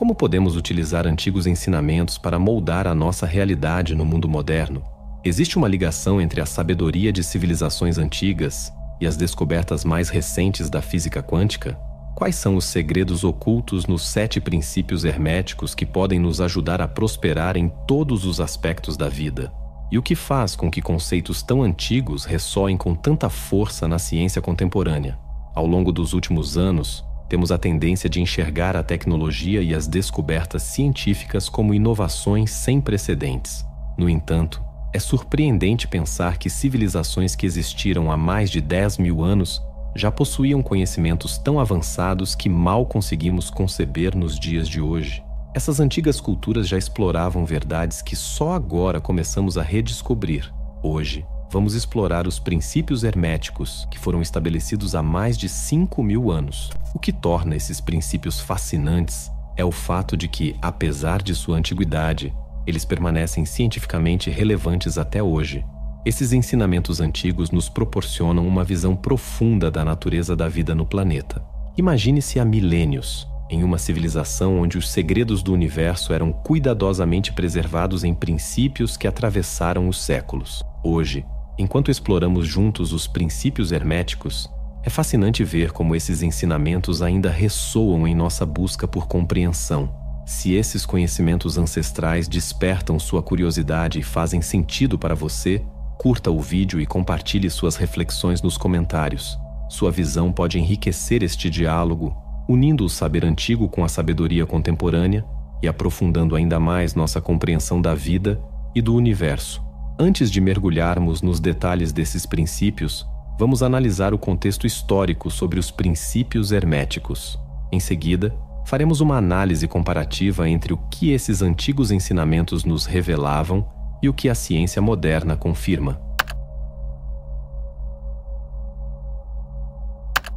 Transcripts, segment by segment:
Como podemos utilizar antigos ensinamentos para moldar a nossa realidade no mundo moderno? Existe uma ligação entre a sabedoria de civilizações antigas e as descobertas mais recentes da física quântica? Quais são os segredos ocultos nos 7 princípios herméticos que podem nos ajudar a prosperar em todos os aspectos da vida? E o que faz com que conceitos tão antigos ressoem com tanta força na ciência contemporânea? Ao longo dos últimos anos, temos a tendência de enxergar a tecnologia e as descobertas científicas como inovações sem precedentes. No entanto, é surpreendente pensar que civilizações que existiram há mais de 10 mil anos já possuíam conhecimentos tão avançados que mal conseguimos conceber nos dias de hoje. Essas antigas culturas já exploravam verdades que só agora começamos a redescobrir. Hoje, vamos explorar os princípios herméticos que foram estabelecidos há mais de 5 mil anos. O que torna esses princípios fascinantes é o fato de que, apesar de sua antiguidade, eles permanecem cientificamente relevantes até hoje. Esses ensinamentos antigos nos proporcionam uma visão profunda da natureza da vida no planeta. Imagine-se há milênios, em uma civilização onde os segredos do universo eram cuidadosamente preservados em princípios que atravessaram os séculos. Hoje, enquanto exploramos juntos os princípios herméticos, é fascinante ver como esses ensinamentos ainda ressoam em nossa busca por compreensão. Se esses conhecimentos ancestrais despertam sua curiosidade e fazem sentido para você, curta o vídeo e compartilhe suas reflexões nos comentários. Sua visão pode enriquecer este diálogo, unindo o saber antigo com a sabedoria contemporânea e aprofundando ainda mais nossa compreensão da vida e do universo. Antes de mergulharmos nos detalhes desses princípios, vamos analisar o contexto histórico sobre os princípios herméticos. Em seguida, faremos uma análise comparativa entre o que esses antigos ensinamentos nos revelavam e o que a ciência moderna confirma.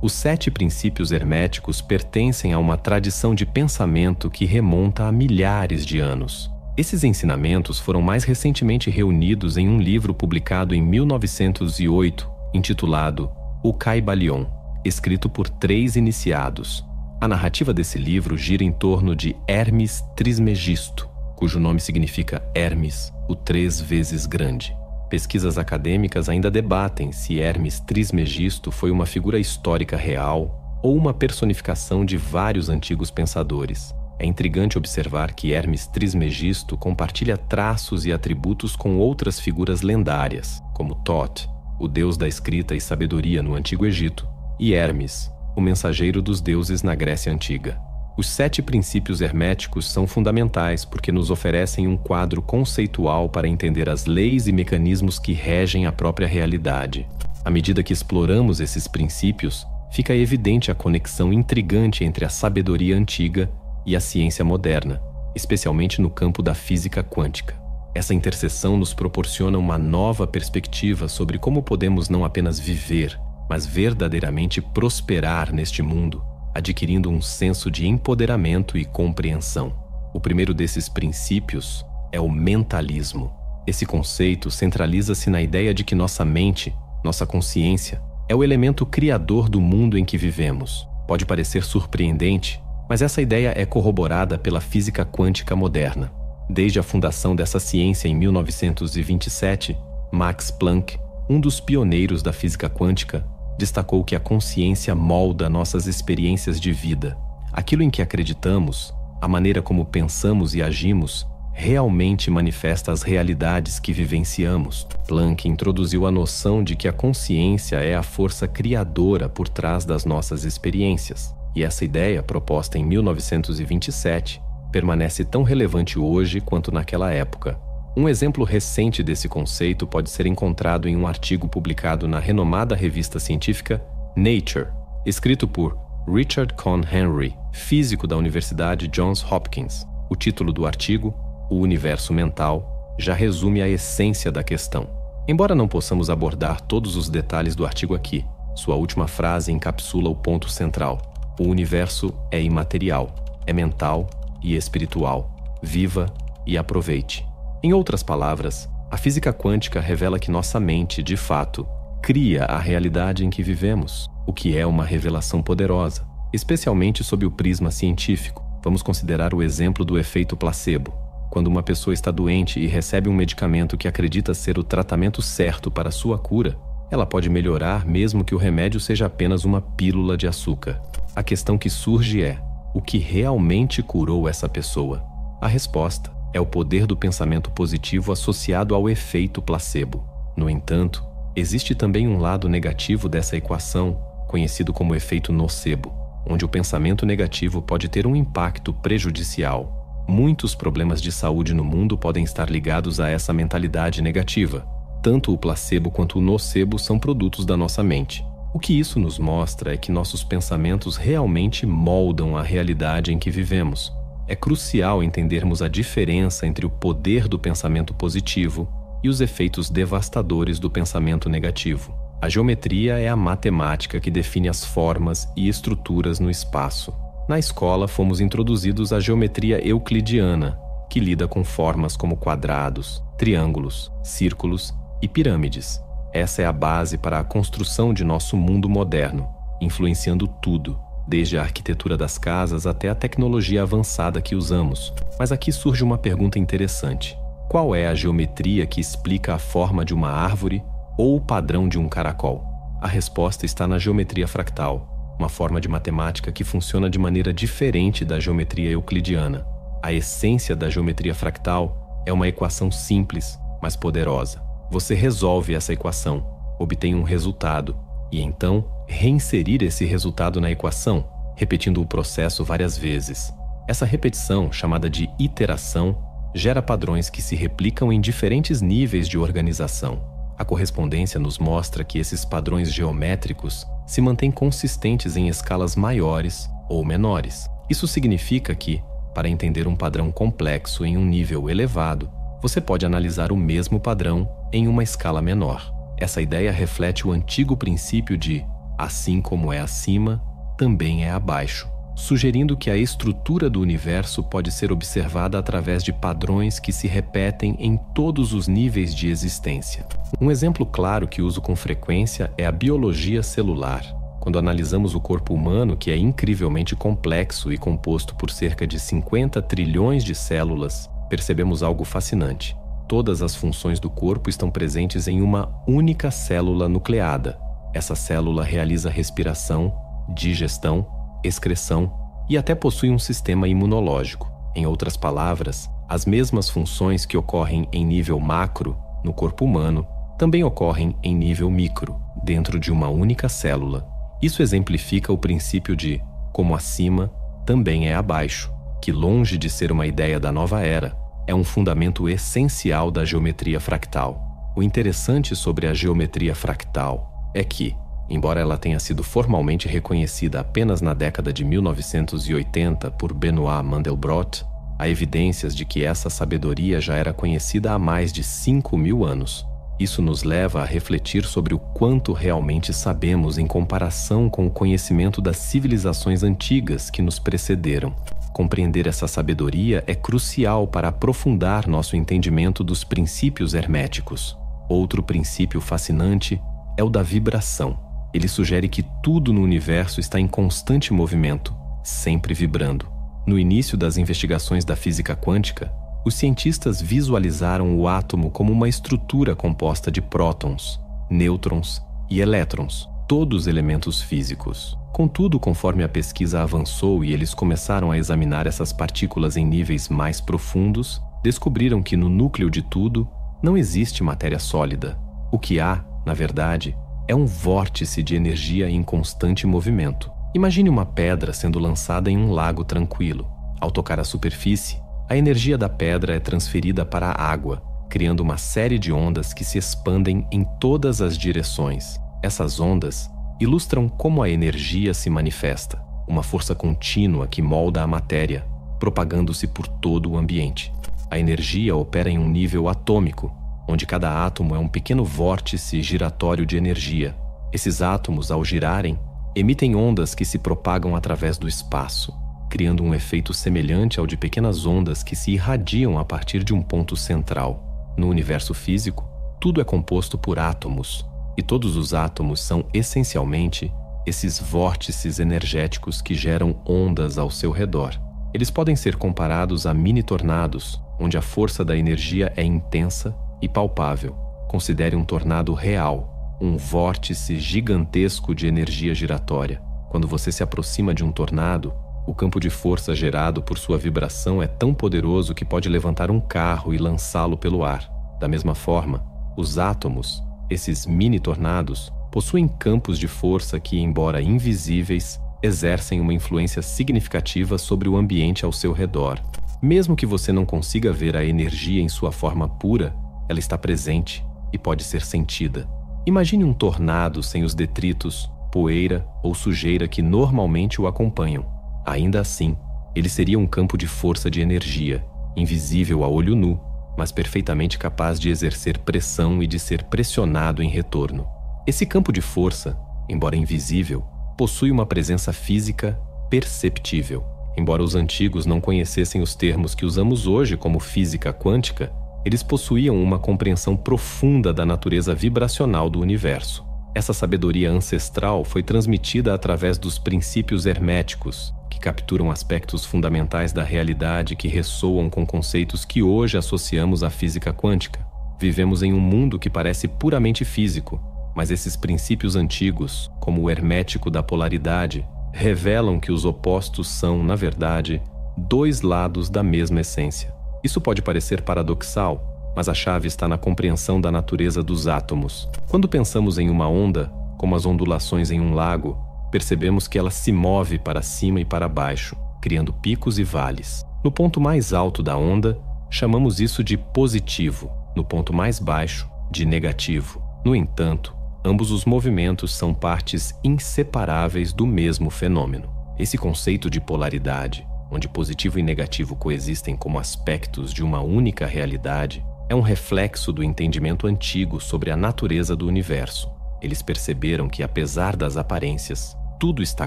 Os 7 princípios herméticos pertencem a uma tradição de pensamento que remonta a milhares de anos. Esses ensinamentos foram mais recentemente reunidos em um livro publicado em 1908, intitulado O Kybalion, escrito por 3 iniciados. A narrativa desse livro gira em torno de Hermes Trismegisto, cujo nome significa Hermes, o 3 vezes grande. Pesquisas acadêmicas ainda debatem se Hermes Trismegisto foi uma figura histórica real ou uma personificação de vários antigos pensadores. É intrigante observar que Hermes Trismegisto compartilha traços e atributos com outras figuras lendárias, como Thoth, o deus da escrita e sabedoria no Antigo Egito, e Hermes, o mensageiro dos deuses na Grécia Antiga. Os 7 princípios herméticos são fundamentais porque nos oferecem um quadro conceitual para entender as leis e mecanismos que regem a própria realidade. À medida que exploramos esses princípios, fica evidente a conexão intrigante entre a sabedoria antiga e a ciência moderna, especialmente no campo da física quântica. Essa interseção nos proporciona uma nova perspectiva sobre como podemos não apenas viver, mas verdadeiramente prosperar neste mundo, adquirindo um senso de empoderamento e compreensão. O primeiro desses princípios é o mentalismo. Esse conceito centraliza-se na ideia de que nossa mente, nossa consciência, é o elemento criador do mundo em que vivemos. Pode parecer surpreendente, mas essa ideia é corroborada pela física quântica moderna. Desde a fundação dessa ciência em 1927, Max Planck, um dos pioneiros da física quântica, destacou que a consciência molda nossas experiências de vida. Aquilo em que acreditamos, a maneira como pensamos e agimos, realmente manifesta as realidades que vivenciamos. Planck introduziu a noção de que a consciência é a força criadora por trás das nossas experiências. E essa ideia, proposta em 1927, permanece tão relevante hoje quanto naquela época. Um exemplo recente desse conceito pode ser encontrado em um artigo publicado na renomada revista científica Nature, escrito por Richard Cohn Henry, físico da Universidade Johns Hopkins. O título do artigo, O Universo Mental, já resume a essência da questão. Embora não possamos abordar todos os detalhes do artigo aqui, sua última frase encapsula o ponto central. O universo é imaterial, é mental e espiritual. Viva e aproveite. Em outras palavras, a física quântica revela que nossa mente, de fato, cria a realidade em que vivemos, o que é uma revelação poderosa, especialmente sob o prisma científico. Vamos considerar o exemplo do efeito placebo. Quando uma pessoa está doente e recebe um medicamento que acredita ser o tratamento certo para sua cura, ela pode melhorar mesmo que o remédio seja apenas uma pílula de açúcar. A questão que surge é: o que realmente curou essa pessoa? A resposta é o poder do pensamento positivo associado ao efeito placebo. No entanto, existe também um lado negativo dessa equação, conhecido como efeito nocebo, onde o pensamento negativo pode ter um impacto prejudicial. Muitos problemas de saúde no mundo podem estar ligados a essa mentalidade negativa. Tanto o placebo quanto o nocebo são produtos da nossa mente. O que isso nos mostra é que nossos pensamentos realmente moldam a realidade em que vivemos. É crucial entendermos a diferença entre o poder do pensamento positivo e os efeitos devastadores do pensamento negativo. A geometria é a matemática que define as formas e estruturas no espaço. Na escola, fomos introduzidos à geometria euclidiana, que lida com formas como quadrados, triângulos, círculos e pirâmides. Essa é a base para a construção de nosso mundo moderno, influenciando tudo, desde a arquitetura das casas até a tecnologia avançada que usamos. Mas aqui surge uma pergunta interessante. Qual é a geometria que explica a forma de uma árvore ou o padrão de um caracol? A resposta está na geometria fractal, uma forma de matemática que funciona de maneira diferente da geometria euclidiana. A essência da geometria fractal é uma equação simples, mas poderosa. Você resolve essa equação, obtém um resultado, e então reinserir esse resultado na equação, repetindo o processo várias vezes. Essa repetição, chamada de iteração, gera padrões que se replicam em diferentes níveis de organização. A correspondência nos mostra que esses padrões geométricos se mantêm consistentes em escalas maiores ou menores. Isso significa que, para entender um padrão complexo em um nível elevado, você pode analisar o mesmo padrão em uma escala menor. Essa ideia reflete o antigo princípio de assim como é acima, também é abaixo, sugerindo que a estrutura do universo pode ser observada através de padrões que se repetem em todos os níveis de existência. Um exemplo claro que uso com frequência é a biologia celular. Quando analisamos o corpo humano, que é incrivelmente complexo e composto por cerca de 50 trilhões de células, percebemos algo fascinante. Todas as funções do corpo estão presentes em uma única célula nucleada. Essa célula realiza respiração, digestão, excreção e até possui um sistema imunológico. Em outras palavras, as mesmas funções que ocorrem em nível macro no corpo humano também ocorrem em nível micro, dentro de uma única célula. Isso exemplifica o princípio de como acima, também é abaixo, que longe de ser uma ideia da nova era, é um fundamento essencial da geometria fractal. O interessante sobre a geometria fractal é que, embora ela tenha sido formalmente reconhecida apenas na década de 1980 por Benoit Mandelbrot, há evidências de que essa sabedoria já era conhecida há mais de 5.000 anos. Isso nos leva a refletir sobre o quanto realmente sabemos em comparação com o conhecimento das civilizações antigas que nos precederam. Compreender essa sabedoria é crucial para aprofundar nosso entendimento dos princípios herméticos. Outro princípio fascinante é o da vibração. Ele sugere que tudo no universo está em constante movimento, sempre vibrando. No início das investigações da física quântica, os cientistas visualizaram o átomo como uma estrutura composta de prótons, nêutrons e elétrons, todos elementos físicos. Contudo, conforme a pesquisa avançou e eles começaram a examinar essas partículas em níveis mais profundos, descobriram que no núcleo de tudo não existe matéria sólida. O que há, na verdade, é um vórtice de energia em constante movimento. Imagine uma pedra sendo lançada em um lago tranquilo. Ao tocar a superfície, a energia da pedra é transferida para a água, criando uma série de ondas que se expandem em todas as direções. Essas ondas ilustram como a energia se manifesta, uma força contínua que molda a matéria, propagando-se por todo o ambiente. A energia opera em um nível atômico, onde cada átomo é um pequeno vórtice giratório de energia. Esses átomos, ao girarem, emitem ondas que se propagam através do espaço, criando um efeito semelhante ao de pequenas ondas que se irradiam a partir de um ponto central. No universo físico, tudo é composto por átomos, e todos os átomos são, essencialmente, esses vórtices energéticos que geram ondas ao seu redor. Eles podem ser comparados a mini-tornados, onde a força da energia é intensa e palpável. Considere um tornado real, um vórtice gigantesco de energia giratória. Quando você se aproxima de um tornado, o campo de força gerado por sua vibração é tão poderoso que pode levantar um carro e lançá-lo pelo ar. Da mesma forma, os átomos, esses mini-tornados, possuem campos de força que, embora invisíveis, exercem uma influência significativa sobre o ambiente ao seu redor. Mesmo que você não consiga ver a energia em sua forma pura, ela está presente e pode ser sentida. Imagine um tornado sem os detritos, poeira ou sujeira que normalmente o acompanham. Ainda assim, ele seria um campo de força de energia, invisível a olho nu, mas perfeitamente capaz de exercer pressão e de ser pressionado em retorno. Esse campo de força, embora invisível, possui uma presença física perceptível. Embora os antigos não conhecessem os termos que usamos hoje como física quântica, eles possuíam uma compreensão profunda da natureza vibracional do universo. Essa sabedoria ancestral foi transmitida através dos princípios herméticos, que capturam aspectos fundamentais da realidade que ressoam com conceitos que hoje associamos à física quântica. Vivemos em um mundo que parece puramente físico, mas esses princípios antigos, como o hermético da polaridade, revelam que os opostos são, na verdade, dois lados da mesma essência. Isso pode parecer paradoxal, mas a chave está na compreensão da natureza dos átomos. Quando pensamos em uma onda, como as ondulações em um lago, percebemos que ela se move para cima e para baixo, criando picos e vales. No ponto mais alto da onda, chamamos isso de positivo, no ponto mais baixo, de negativo. No entanto, ambos os movimentos são partes inseparáveis do mesmo fenômeno. Esse conceito de polaridade, onde positivo e negativo coexistem como aspectos de uma única realidade, é um reflexo do entendimento antigo sobre a natureza do universo. Eles perceberam que, apesar das aparências, tudo está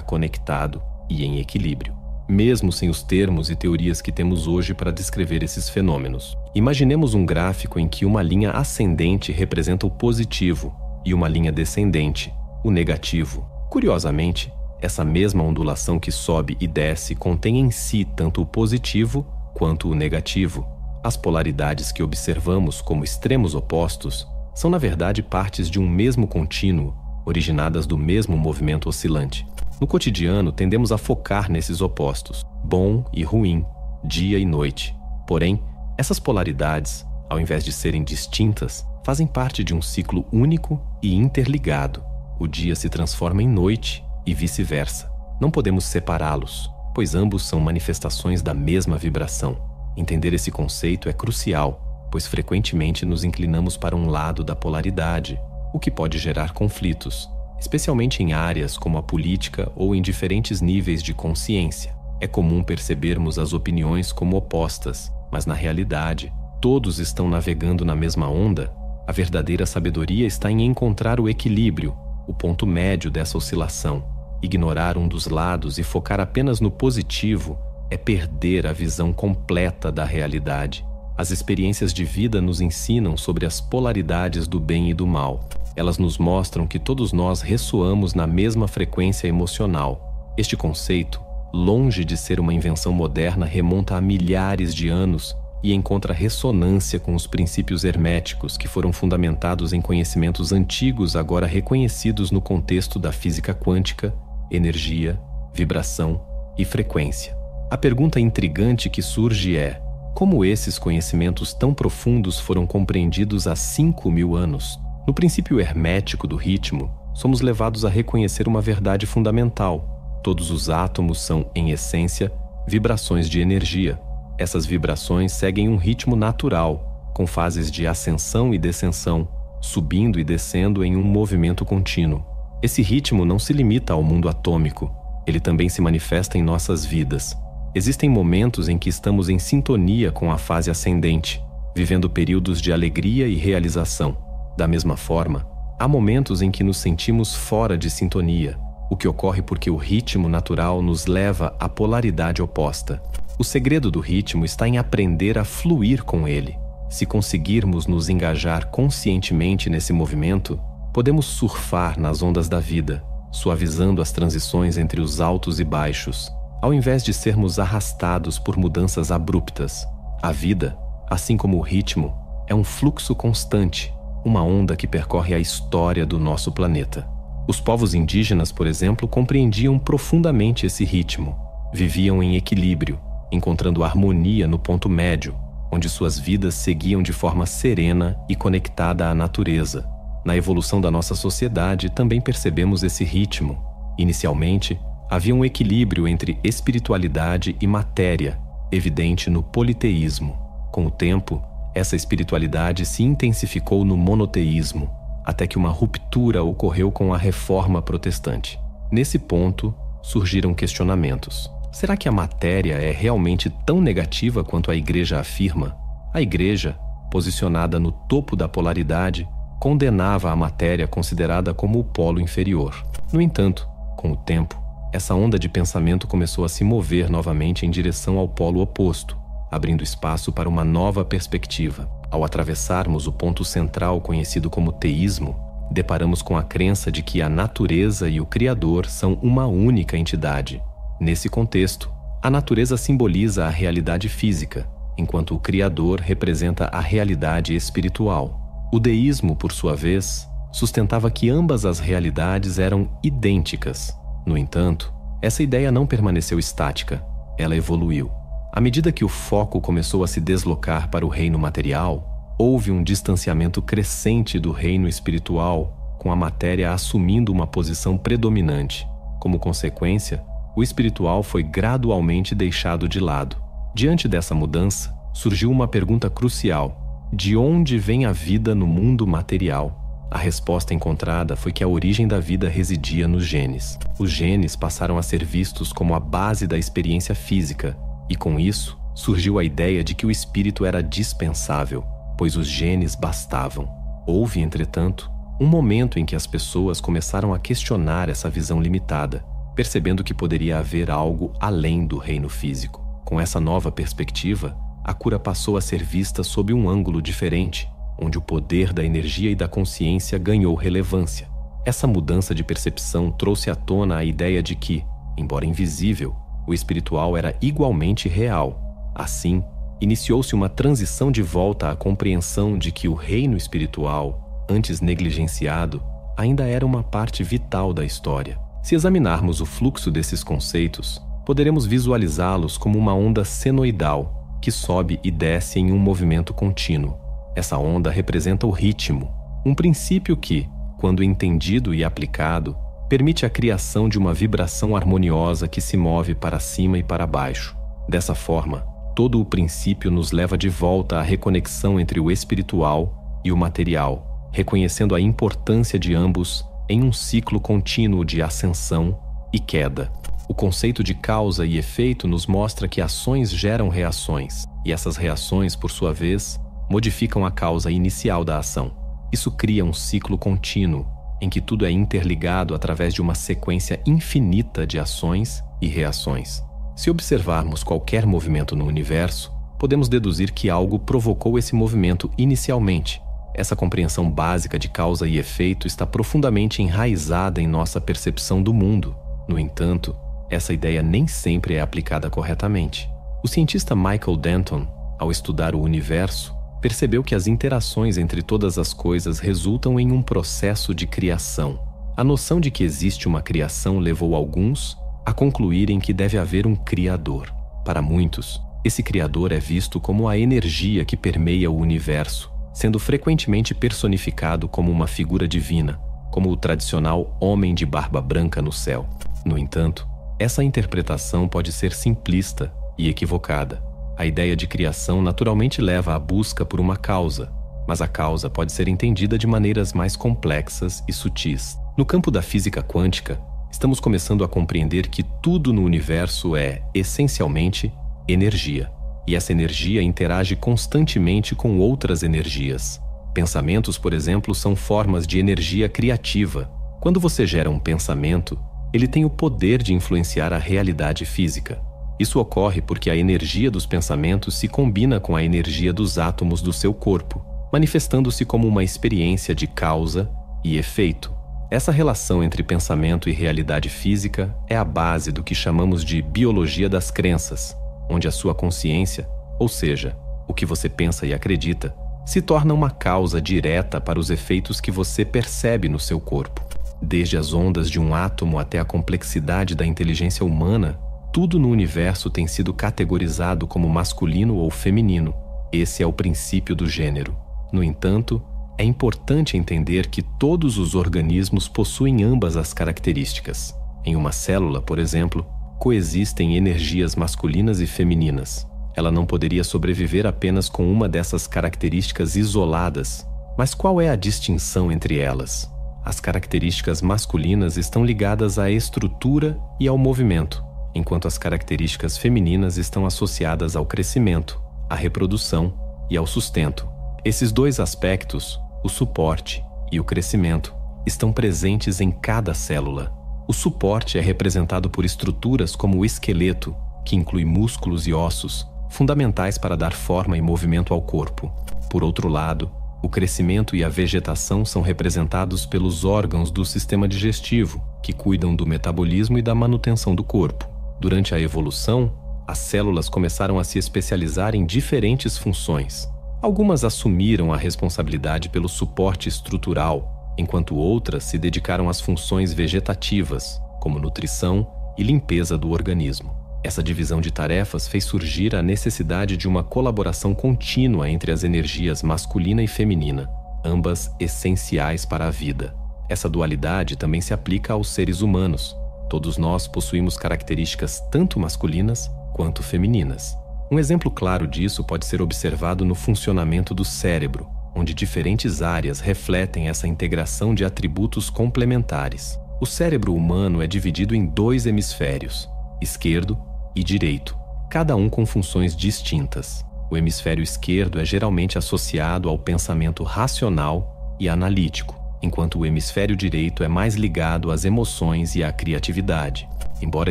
conectado e em equilíbrio, mesmo sem os termos e teorias que temos hoje para descrever esses fenômenos. Imaginemos um gráfico em que uma linha ascendente representa o positivo e uma linha descendente, o negativo. Curiosamente, essa mesma ondulação que sobe e desce contém em si tanto o positivo quanto o negativo. As polaridades que observamos como extremos opostos são, na verdade, partes de um mesmo contínuo, originadas do mesmo movimento oscilante. No cotidiano, tendemos a focar nesses opostos, bom e ruim, dia e noite. Porém, essas polaridades, ao invés de serem distintas, fazem parte de um ciclo único e interligado. O dia se transforma em noite e vice-versa. Não podemos separá-los, pois ambos são manifestações da mesma vibração. Entender esse conceito é crucial, pois frequentemente nos inclinamos para um lado da polaridade, o que pode gerar conflitos, especialmente em áreas como a política ou em diferentes níveis de consciência. É comum percebermos as opiniões como opostas, mas na realidade, todos estão navegando na mesma onda. A verdadeira sabedoria está em encontrar o equilíbrio, o ponto médio dessa oscilação. Ignorar um dos lados e focar apenas no positivo é perder a visão completa da realidade. As experiências de vida nos ensinam sobre as polaridades do bem e do mal. Elas nos mostram que todos nós ressoamos na mesma frequência emocional. Este conceito, longe de ser uma invenção moderna, remonta a milhares de anos e encontra ressonância com os princípios herméticos que foram fundamentados em conhecimentos antigos agora reconhecidos no contexto da física quântica, energia, vibração e frequência. A pergunta intrigante que surge é: como esses conhecimentos tão profundos foram compreendidos há 5.000 anos? No princípio hermético do ritmo, somos levados a reconhecer uma verdade fundamental. Todos os átomos são, em essência, vibrações de energia. Essas vibrações seguem um ritmo natural, com fases de ascensão e descensão, subindo e descendo em um movimento contínuo. Esse ritmo não se limita ao mundo atômico, ele também se manifesta em nossas vidas. Existem momentos em que estamos em sintonia com a fase ascendente, vivendo períodos de alegria e realização. Da mesma forma, há momentos em que nos sentimos fora de sintonia, o que ocorre porque o ritmo natural nos leva à polaridade oposta. O segredo do ritmo está em aprender a fluir com ele. Se conseguirmos nos engajar conscientemente nesse movimento, podemos surfar nas ondas da vida, suavizando as transições entre os altos e baixos, Ao invés de sermos arrastados por mudanças abruptas, a vida, assim como o ritmo, é um fluxo constante, uma onda que percorre a história do nosso planeta. Os povos indígenas, por exemplo, compreendiam profundamente esse ritmo. Viviam em equilíbrio, encontrando harmonia no ponto médio, onde suas vidas seguiam de forma serena e conectada à natureza. Na evolução da nossa sociedade, também percebemos esse ritmo. Inicialmente, havia um equilíbrio entre espiritualidade e matéria, evidente no politeísmo. Com o tempo, essa espiritualidade se intensificou no monoteísmo, até que uma ruptura ocorreu com a Reforma Protestante. Nesse ponto, surgiram questionamentos. Será que a matéria é realmente tão negativa quanto a Igreja afirma? A Igreja, posicionada no topo da polaridade, condenava a matéria considerada como o polo inferior. No entanto, com o tempo, essa onda de pensamento começou a se mover novamente em direção ao polo oposto, abrindo espaço para uma nova perspectiva. Ao atravessarmos o ponto central conhecido como teísmo, deparamos com a crença de que a natureza e o Criador são uma única entidade. Nesse contexto, a natureza simboliza a realidade física, enquanto o Criador representa a realidade espiritual. O deísmo, por sua vez, sustentava que ambas as realidades eram idênticas. No entanto, essa ideia não permaneceu estática, ela evoluiu. À medida que o foco começou a se deslocar para o reino material, houve um distanciamento crescente do reino espiritual, com a matéria assumindo uma posição predominante. Como consequência, o espiritual foi gradualmente deixado de lado. Diante dessa mudança, surgiu uma pergunta crucial: de onde vem a vida no mundo material? A resposta encontrada foi que a origem da vida residia nos genes. Os genes passaram a ser vistos como a base da experiência física, e com isso, surgiu a ideia de que o espírito era dispensável, pois os genes bastavam. Houve, entretanto, um momento em que as pessoas começaram a questionar essa visão limitada, percebendo que poderia haver algo além do reino físico. Com essa nova perspectiva, a cura passou a ser vista sob um ângulo diferente, onde o poder da energia e da consciência ganhou relevância. Essa mudança de percepção trouxe à tona a ideia de que, embora invisível, o espiritual era igualmente real. Assim, iniciou-se uma transição de volta à compreensão de que o reino espiritual, antes negligenciado, ainda era uma parte vital da história. Se examinarmos o fluxo desses conceitos, poderemos visualizá-los como uma onda senoidal que sobe e desce em um movimento contínuo. Essa onda representa o ritmo, um princípio que, quando entendido e aplicado, permite a criação de uma vibração harmoniosa que se move para cima e para baixo. Dessa forma, todo o princípio nos leva de volta à reconexão entre o espiritual e o material, reconhecendo a importância de ambos em um ciclo contínuo de ascensão e queda. O conceito de causa e efeito nos mostra que ações geram reações, e essas reações, por sua vez, modificam a causa inicial da ação. Isso cria um ciclo contínuo, em que tudo é interligado através de uma sequência infinita de ações e reações. Se observarmos qualquer movimento no universo, podemos deduzir que algo provocou esse movimento inicialmente. Essa compreensão básica de causa e efeito está profundamente enraizada em nossa percepção do mundo. No entanto, essa ideia nem sempre é aplicada corretamente. O cientista Michael Denton, ao estudar o universo, percebeu que as interações entre todas as coisas resultam em um processo de criação. A noção de que existe uma criação levou alguns a concluírem que deve haver um criador. Para muitos, esse criador é visto como a energia que permeia o universo, sendo frequentemente personificado como uma figura divina, como o tradicional homem de barba branca no céu. No entanto, essa interpretação pode ser simplista e equivocada. A ideia de criação naturalmente leva à busca por uma causa, mas a causa pode ser entendida de maneiras mais complexas e sutis. No campo da física quântica, estamos começando a compreender que tudo no universo é, essencialmente, energia. E essa energia interage constantemente com outras energias. Pensamentos, por exemplo, são formas de energia criativa. Quando você gera um pensamento, ele tem o poder de influenciar a realidade física. Isso ocorre porque a energia dos pensamentos se combina com a energia dos átomos do seu corpo, manifestando-se como uma experiência de causa e efeito. Essa relação entre pensamento e realidade física é a base do que chamamos de biologia das crenças, onde a sua consciência, ou seja, o que você pensa e acredita, se torna uma causa direta para os efeitos que você percebe no seu corpo. Desde as ondas de um átomo até a complexidade da inteligência humana, tudo no universo tem sido categorizado como masculino ou feminino. Esse é o princípio do gênero. No entanto, é importante entender que todos os organismos possuem ambas as características. Em uma célula, por exemplo, coexistem energias masculinas e femininas. Ela não poderia sobreviver apenas com uma dessas características isoladas. Mas qual é a distinção entre elas? As características masculinas estão ligadas à estrutura e ao movimento, enquanto as características femininas estão associadas ao crescimento, à reprodução e ao sustento. Esses dois aspectos, o suporte e o crescimento, estão presentes em cada célula. O suporte é representado por estruturas como o esqueleto, que inclui músculos e ossos, fundamentais para dar forma e movimento ao corpo. Por outro lado, o crescimento e a vegetação são representados pelos órgãos do sistema digestivo, que cuidam do metabolismo e da manutenção do corpo. Durante a evolução, as células começaram a se especializar em diferentes funções. Algumas assumiram a responsabilidade pelo suporte estrutural, enquanto outras se dedicaram às funções vegetativas, como nutrição e limpeza do organismo. Essa divisão de tarefas fez surgir a necessidade de uma colaboração contínua entre as energias masculina e feminina, ambas essenciais para a vida. Essa dualidade também se aplica aos seres humanos. Todos nós possuímos características tanto masculinas quanto femininas. Um exemplo claro disso pode ser observado no funcionamento do cérebro, onde diferentes áreas refletem essa integração de atributos complementares. O cérebro humano é dividido em dois hemisférios, esquerdo e direito, cada um com funções distintas. O hemisfério esquerdo é geralmente associado ao pensamento racional e analítico, enquanto o hemisfério direito é mais ligado às emoções e à criatividade. Embora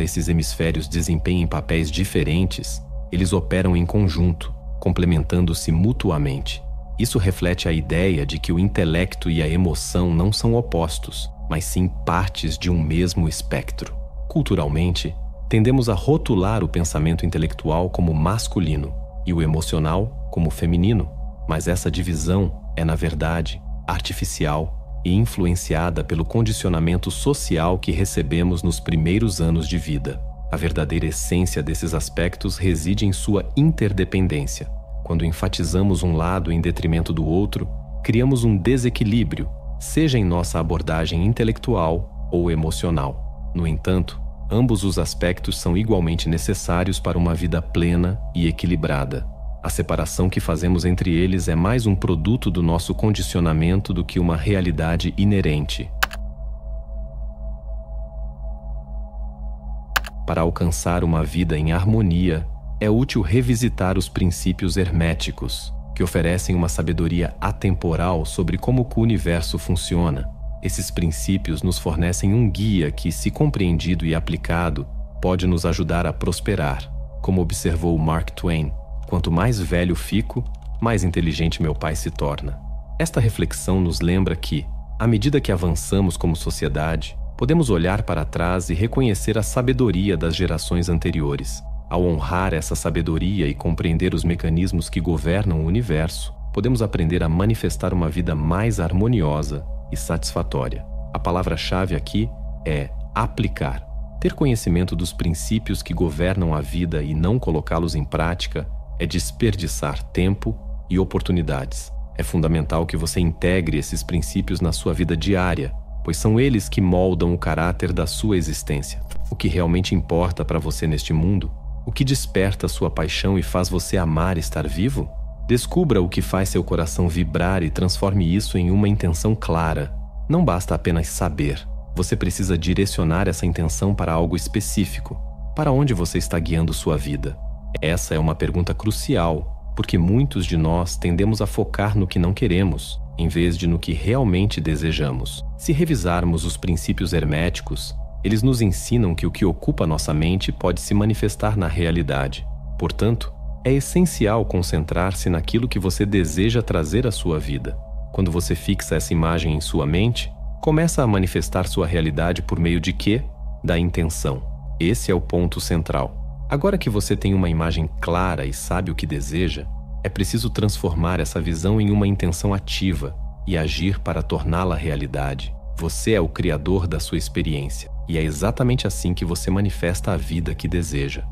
esses hemisférios desempenhem papéis diferentes, eles operam em conjunto, complementando-se mutuamente. Isso reflete a ideia de que o intelecto e a emoção não são opostos, mas sim partes de um mesmo espectro. Culturalmente, tendemos a rotular o pensamento intelectual como masculino e o emocional como feminino, mas essa divisão é, na verdade, artificial e influenciada pelo condicionamento social que recebemos nos primeiros anos de vida. A verdadeira essência desses aspectos reside em sua interdependência. Quando enfatizamos um lado em detrimento do outro, criamos um desequilíbrio, seja em nossa abordagem intelectual ou emocional. No entanto, ambos os aspectos são igualmente necessários para uma vida plena e equilibrada. A separação que fazemos entre eles é mais um produto do nosso condicionamento do que uma realidade inerente. Para alcançar uma vida em harmonia, é útil revisitar os princípios herméticos, que oferecem uma sabedoria atemporal sobre como o universo funciona. Esses princípios nos fornecem um guia que, se compreendido e aplicado, pode nos ajudar a prosperar. Como observou Mark Twain, quanto mais velho fico, mais inteligente meu pai se torna. Esta reflexão nos lembra que, à medida que avançamos como sociedade, podemos olhar para trás e reconhecer a sabedoria das gerações anteriores. Ao honrar essa sabedoria e compreender os mecanismos que governam o universo, podemos aprender a manifestar uma vida mais harmoniosa e satisfatória. A palavra-chave aqui é aplicar. Ter conhecimento dos princípios que governam a vida e não colocá-los em prática é desperdiçar tempo e oportunidades. É fundamental que você integre esses princípios na sua vida diária, pois são eles que moldam o caráter da sua existência. O que realmente importa para você neste mundo? O que desperta sua paixão e faz você amar estar vivo? Descubra o que faz seu coração vibrar e transforme isso em uma intenção clara. Não basta apenas saber. Você precisa direcionar essa intenção para algo específico. Para onde você está guiando sua vida? Essa é uma pergunta crucial, porque muitos de nós tendemos a focar no que não queremos, em vez de no que realmente desejamos. Se revisarmos os princípios herméticos, eles nos ensinam que o que ocupa nossa mente pode se manifestar na realidade. Portanto, é essencial concentrar-se naquilo que você deseja trazer à sua vida. Quando você fixa essa imagem em sua mente, Começa a manifestar sua realidade por meio de quê? Da intenção. Esse é o ponto central. Agora que você tem uma imagem clara e sabe o que deseja, é preciso transformar essa visão em uma intenção ativa e agir para torná-la realidade. Você é o criador da sua experiência, e é exatamente assim que você manifesta a vida que deseja.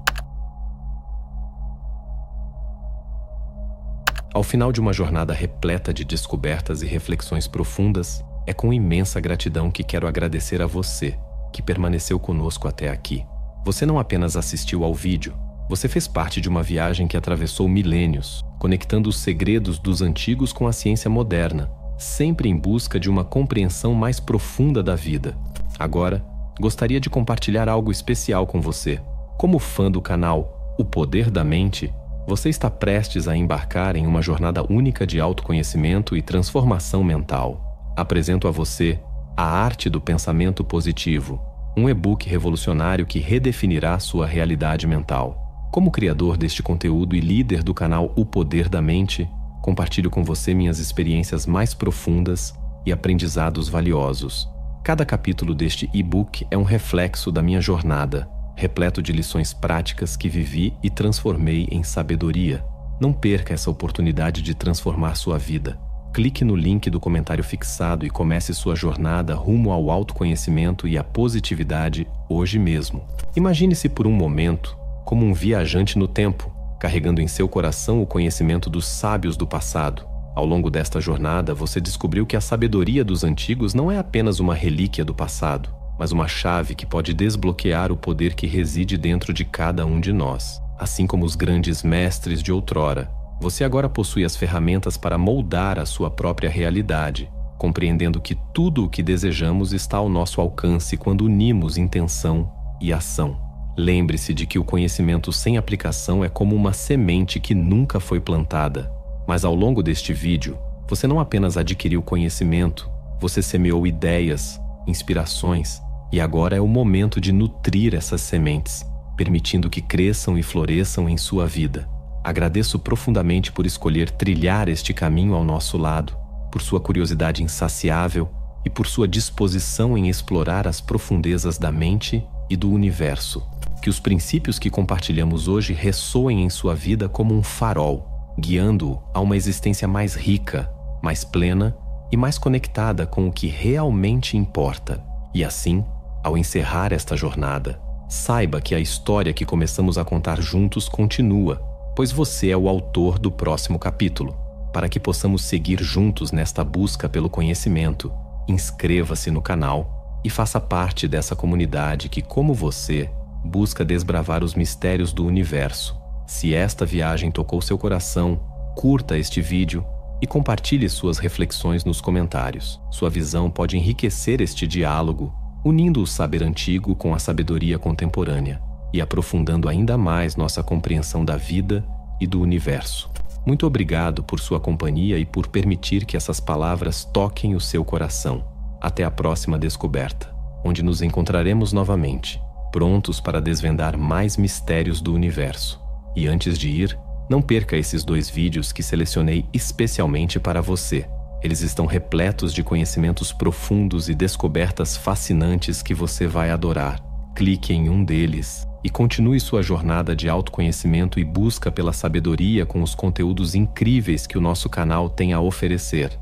Ao final de uma jornada repleta de descobertas e reflexões profundas, é com imensa gratidão que quero agradecer a você, que permaneceu conosco até aqui. Você não apenas assistiu ao vídeo, você fez parte de uma viagem que atravessou milênios, conectando os segredos dos antigos com a ciência moderna, sempre em busca de uma compreensão mais profunda da vida. Agora, gostaria de compartilhar algo especial com você. Como fã do canal O Poder da Mente, você está prestes a embarcar em uma jornada única de autoconhecimento e transformação mental. Apresento a você A Arte do Pensamento Positivo, um e-book revolucionário que redefinirá sua realidade mental. Como criador deste conteúdo e líder do canal O Poder da Mente, compartilho com você minhas experiências mais profundas e aprendizados valiosos. Cada capítulo deste e-book é um reflexo da minha jornada, repleto de lições práticas que vivi e transformei em sabedoria. Não perca essa oportunidade de transformar sua vida. Clique no link do comentário fixado e comece sua jornada rumo ao autoconhecimento e à positividade hoje mesmo. Imagine-se por um momento como um viajante no tempo, carregando em seu coração o conhecimento dos sábios do passado. Ao longo desta jornada, você descobriu que a sabedoria dos antigos não é apenas uma relíquia do passado, mas uma chave que pode desbloquear o poder que reside dentro de cada um de nós. Assim como os grandes mestres de outrora, você agora possui as ferramentas para moldar a sua própria realidade, compreendendo que tudo o que desejamos está ao nosso alcance quando unimos intenção e ação. Lembre-se de que o conhecimento sem aplicação é como uma semente que nunca foi plantada. Mas ao longo deste vídeo, você não apenas adquiriu conhecimento, você semeou ideias, inspirações, e agora é o momento de nutrir essas sementes, permitindo que cresçam e floresçam em sua vida. Agradeço profundamente por escolher trilhar este caminho ao nosso lado, por sua curiosidade insaciável e por sua disposição em explorar as profundezas da mente e do universo. Que os princípios que compartilhamos hoje ressoem em sua vida como um farol, guiando-o a uma existência mais rica, mais plena e mais conectada com o que realmente importa. E assim, ao encerrar esta jornada, saiba que a história que começamos a contar juntos continua, pois você é o autor do próximo capítulo. Para que possamos seguir juntos nesta busca pelo conhecimento, inscreva-se no canal e faça parte dessa comunidade que, como você, busca desbravar os mistérios do universo. Se esta viagem tocou seu coração, curta este vídeo e compartilhe suas reflexões nos comentários. Sua visão pode enriquecer este diálogo, unindo o saber antigo com a sabedoria contemporânea e aprofundando ainda mais nossa compreensão da vida e do universo. Muito obrigado por sua companhia e por permitir que essas palavras toquem o seu coração. Até a próxima descoberta, onde nos encontraremos novamente, prontos para desvendar mais mistérios do universo. E antes de ir, não perca esses 2 vídeos que selecionei especialmente para você. Eles estão repletos de conhecimentos profundos e descobertas fascinantes que você vai adorar. Clique em um deles e continue sua jornada de autoconhecimento e busca pela sabedoria com os conteúdos incríveis que o nosso canal tem a oferecer.